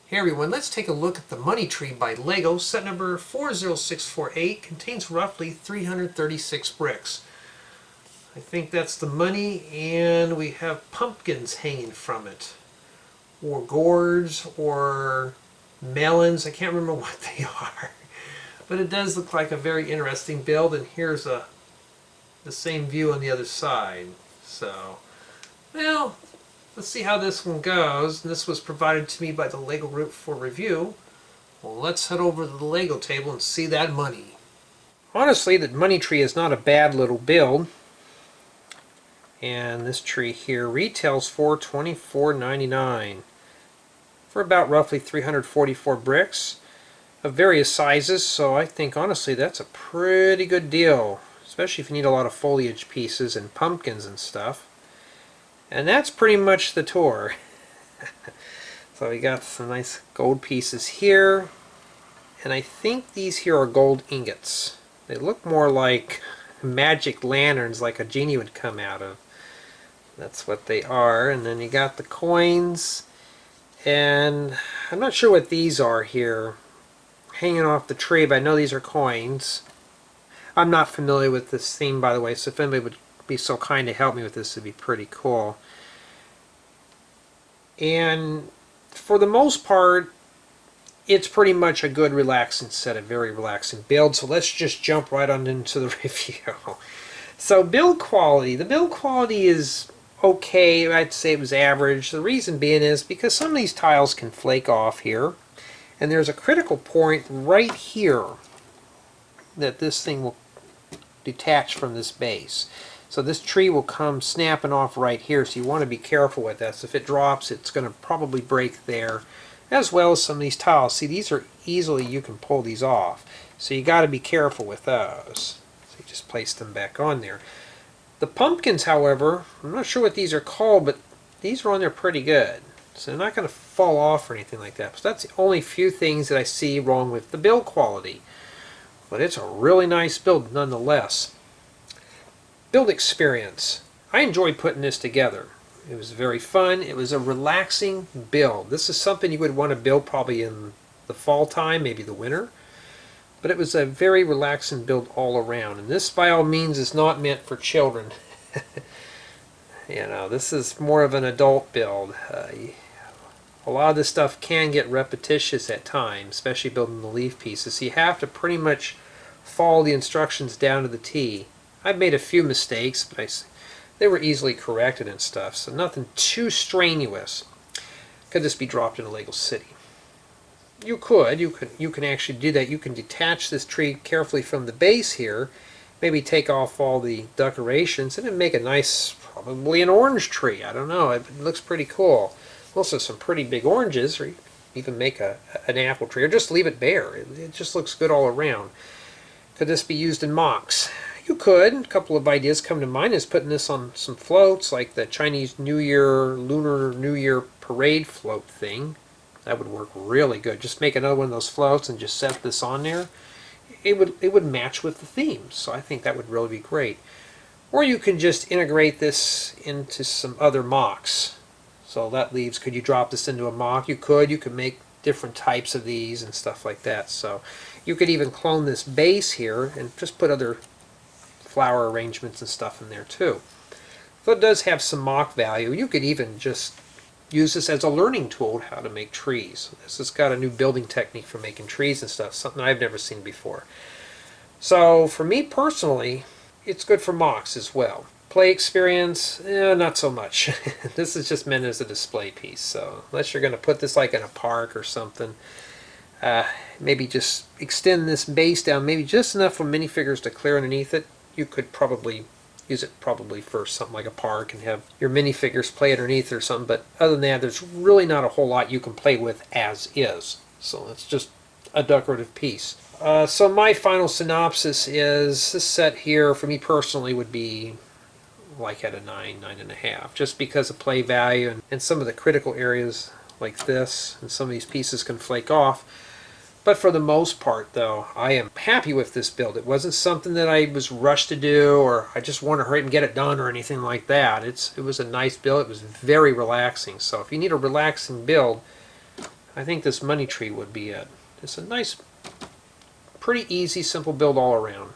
Hey everyone, let's take a look at the money tree by Lego. Set number 40648 contains roughly 336 bricks. I think that's the money, and we have pumpkins hanging from it. Or gourds, or melons. I can't remember what they are. But it does look like a very interesting build, and here's the same view on the other side. So, well, let's see how this one goes. This was provided to me by the Lego group for review. Well, let's head over to the Lego table and see that money. Honestly, the money tree is not a bad little build. And this tree here retails for $24.99 for about roughly 344 bricks of various sizes. So I think honestly that's a pretty good deal, especially if you need a lot of foliage pieces and pumpkins and stuff. And that's pretty much the tour. So we got some nice gold pieces here, and I think these here are gold ingots. They look more like magic lanterns, like a genie would come out of. That's what they are. And then you got the coins, and I'm not sure what these are here hanging off the tree, but I know these are coins. I'm not familiar with this theme, by the way, so if anybody would be so kind to help me with this, it'd be pretty cool. And for the most part, it's pretty much a good relaxing set, a very relaxing build. So let's just jump right on into the review. So build quality. The build quality is okay. I'd say it was average. The reason being is because some of these tiles can flake off here, and there's a critical point right here that this thing will detach from this base. So this tree will come snapping off right here, so you want to be careful with that. So if it drops, it's going to probably break there, as well as some of these tiles. See, these are easily, you can pull these off. So you got to be careful with those. So you just place them back on there. The pumpkins, however, I'm not sure what these are called, but these are on there pretty good. So they're not going to fall off or anything like that. So that's the only few things that I see wrong with the build quality. But it's a really nice build nonetheless. Build experience. I enjoyed putting this together. It was very fun. It was a relaxing build. This is something you would want to build probably in the fall time, maybe the winter. But it was a very relaxing build all around. And this, by all means, is not meant for children. You know, this is more of an adult build. A lot of this stuff can get repetitious at times, especially building the leaf pieces. So you have to pretty much follow the instructions down to the T. I've made a few mistakes, but they were easily corrected and stuff, so nothing too strenuous. Could this be dropped in a Lego City? You can actually do that. You can detach this tree carefully from the base here, maybe take off all the decorations, and then make a nice, probably an orange tree. I don't know. It looks pretty cool. Also some pretty big oranges, or even make an apple tree, or just leave it bare. It just looks good all around. Could this be used in mocks? You could. A couple of ideas come to mind is putting this on some floats, like the Chinese New Year, Lunar New Year parade float thing. That would work really good. Just make another one of those floats and just set this on there. It would match with the theme, so I think that would really be great. Or you can just integrate this into some other mocks. So that leaves, could you drop this into a mock? You could. You could make different types of these and stuff like that. So you could even clone this base here and just put other flower arrangements and stuff in there too. So it does have some mock value. You could even just use this as a learning tool how to make trees. This has got a new building technique for making trees and stuff, something I've never seen before. So for me personally, it's good for mocks as well. Play experience, not so much. This is just meant as a display piece. So unless you're going to put this like in a park or something, maybe just extend this base down, maybe just enough for minifigures to clear underneath it. You could probably use it for something like a park and have your minifigures play underneath or something. But other than that, there's really not a whole lot you can play with as is. So it's just a decorative piece. So my final synopsis is this set here, for me personally, would be like at a 9.5, just because of play value and some of the critical areas like this, and some of these pieces can flake off. But for the most part, though, I am happy with this build. It wasn't something that I was rushed to do, or I just want to hurry and get it done, or anything like that. It was a nice build. It was very relaxing. So if you need a relaxing build, I think this money tree would be it. It's a nice, pretty easy, simple build all around.